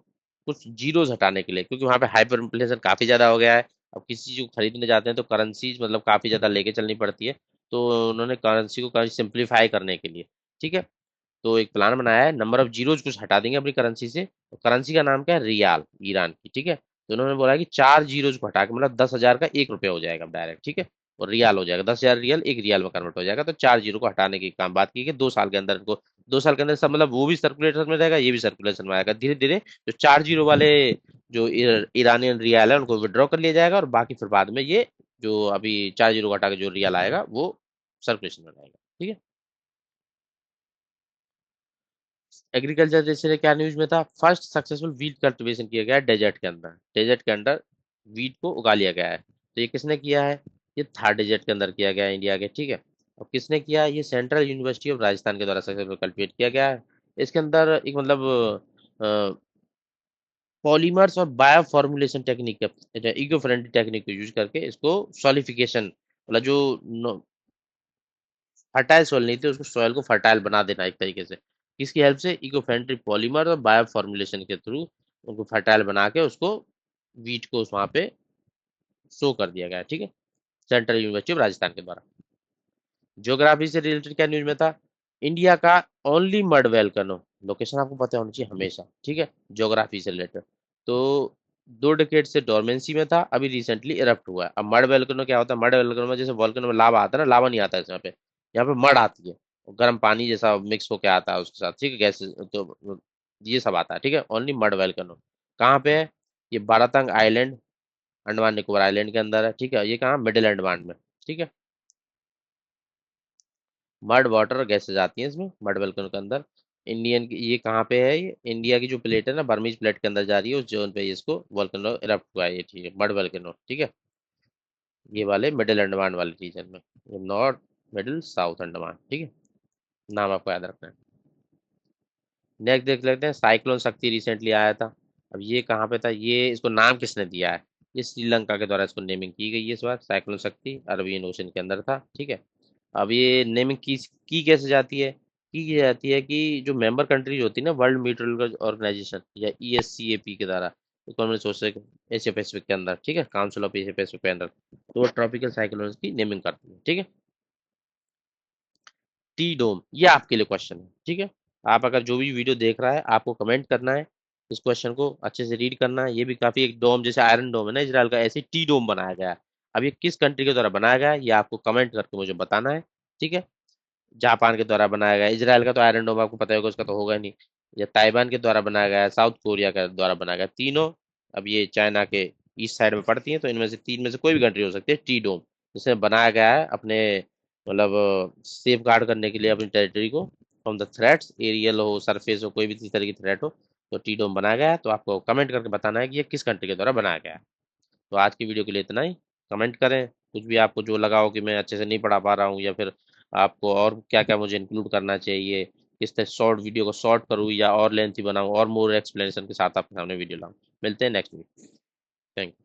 कुछ जीरोस हटाने के लिए, क्योंकि वहां पे हाइपर इन्फ्लेशन काफी ज्यादा हो गया है। अब किसी चीज को खरीदने जाते हैं तो करेंसी मतलब काफी ज्यादा लेके चलनी पड़ती है, तो उन्होंने करेंसी को काफी सिंप्लीफाई करने के लिए, ठीक है, तो एक प्लान बनाया है, नंबर ऑफ जीरोज कुछ हटा देंगे अपनी करेंसी से। तो करेंसी का नाम क्या है, रियाल, ईरान की। ठीक है, तो उन्होंने बोला कि 4 जीरोज को हटा के मतलब 10,000 का 1 रुपया हो जाएगा डायरेक्ट। ठीक है, और रियाल हो जाएगा, 10,000 रियल 1 रियाल में कन्वर्ट हो जाएगा, तो 4 जीरो को हटाने की काम बात की कि 2 साल के अंदर इनको, 2 साल के अंदर सब मतलब वो भी सर्कुलेशन में रहेगा, ये भी सर्कुलेशन में आएगा, धीरे धीरे जो 4 जीरो वाले जो ईरानियन रियाल है उनको विड्रॉ कर लिया जाएगा, और बाकी फिर बाद में ये जो अभी 4 जीरो को हटा के जो रियाल आएगा वो सर्कुलेशन में रहेगा। ठीक है, एग्रीकल्चर जैसे क्या न्यूज में था, फर्स्ट सक्सेसफुल वीट कल्टीवेशन किया गया है डेजर्ट के अंदर, डेजर्ट के अंदर वीट को उगा लिया गया है, तो ये किसने किया है, ये था डेजर्ट के अंदर किया गया है इंडिया के। ठीक है, और किसने किया है, ये सेंट्रल यूनिवर्सिटी ऑफ राजस्थान के द्वारा सक्सेसफुल कल्टीवेट किया गया है। इसके अंदर एक मतलब पॉलीमर्स और bio formulation technique, eco friendly technique को यूज करके इसको सॉलिफिकेशन, मतलब जो फर्टाइल सॉइल नहीं थी उसको सॉइल को फर्टाइल बना देना एक तरीके से, किसकी हेल्प से, इको फ्रेंडली पॉलीमर और बायो फॉर्मुलेशन के थ्रू उनको फर्टाइल बना के उसको वीट को वहां पे शो कर दिया गया है। ठीक है, सेंट्रल यूनिवर्सिटी ऑफ राजस्थान के द्वारा। ज्योग्राफी से रिलेटेड क्या न्यूज में था, इंडिया का ओनली मड वेलकनो, लोकेशन आपको पता होनी चाहिए हमेशा। ठीक है, ज्योग्राफी से रिलेटेड, तो 2 डिकेड से डोरमेंसी में था, अभी रिसेंटली इरप्ट हुआ है। अब मड वेलकनो क्या होता है, मड वेलकनो में जैसे वॉल्कनो में लावा आता है ना, लावा नहीं आता है यहाँ पे, यहाँ पे मड आती है, गर्म पानी जैसा मिक्स होके आता है उसके साथ। ठीक है, गैस, तो ये सब आता है। ठीक है, ओनली मड वेलकनो कहाँ पे है, ये बारातंग आइलैंड, अंडमान निकोबार आइलैंड के अंदर है। ठीक है, ये कहाँ, मिडिल अंडमान में। ठीक है, मड वाटर गैसेज आती हैं इसमें मड वल्कन के अंदर। इंडियन की ये कहाँ पे है, ये इंडिया की जो प्लेट है ना, बर्मीज प्लेट के अंदर जा रही है, उस जोन पे ये इसको वॉल्केनो इरप्ट हुआ है ये। ठीक है, मड वल्केनो। ठीक है, ये वाले मिडिल अंडमान वाले रीजन में, ये नॉर्थ मिडिल साउथ अंडमान। ठीक है, नाम आपको याद रखना है। नेक्स्ट देख लेते हैं, साइक्लोन शक्ति रिसेंटली आया था। अब ये कहाँ पे था, ये इसको नाम किसने दिया है, ये श्रीलंका के द्वारा इसको नेमिंग की गई है इस बार, साइक्लोन शक्ति अरबियन ओशन के अंदर था। ठीक है, अब ये नेमिंग की कैसे जाती है, की जाती है कि जो मेंबर कंट्रीज होती है ना वर्ल्ड मीटरोलॉजिकल ऑर्गेनाइजेशन या ईएससीएपी के द्वारा, इकोनॉमिक सोशल एशिया पैसिफिक के अंदर, ठीक है, काउंसिल ऑफ एशिया पैसिफिक के अंदर, तो वो ट्रॉपिकल साइक्लोन की नेमिंग करती है। ठीक है, टी डोम, ये आपके लिए क्वेश्चन है। ठीक है, आप अगर जो भी वीडियो देख रहा है आपको कमेंट करना है, इस क्वेश्चन को अच्छे से रीड करना है। ये भी काफी एक डोम जैसे आयरन डोम है ना इजराइल का, ऐसे टी डोम बनाया गया है। अब ये किस कंट्री के द्वारा बनाया गया है ये आपको कमेंट करके मुझे बताना है। ठीक है, जापान के द्वारा बनाया गया है, इजराइल का तो आयरन डोम आपको पता होगा, उसका तो होगा नहीं, या ताइवान के द्वारा बनाया गया है, साउथ कोरिया के द्वारा बनाया गया, तीनों। अब ये चाइना के ईस्ट साइड में पड़ती हैं, तो इनमें से 3 में से कोई भी कंट्री हो सकती है टी डोम, जिसे बनाया गया है अपने मतलब सेफ गार्ड करने के लिए अपनी टेरिटरी को फ्रॉम द थ्रेट्स, एरियल हो, सरफेस हो, कोई भी इस तरह की थ्रेट हो, तो टी डोम बनाया गया है। तो आपको कमेंट करके बताना है कि ये किस कंट्री के द्वारा बनाया गया है। तो आज की वीडियो के लिए इतना ही। कमेंट करें कुछ भी आपको जो लगा हो कि मैं अच्छे से नहीं पढ़ा पा रहा हूँ, या फिर आपको और क्या क्या मुझे इंक्लूड करना चाहिए, किस तरह शॉर्ट वीडियो को शॉर्ट करूँ या और लेंथी बनाऊँ और मोर एक्सप्लेनेशन के साथ आपके सामने वीडियो लाऊं। मिलते हैं नेक्स्ट वीक। Thank you.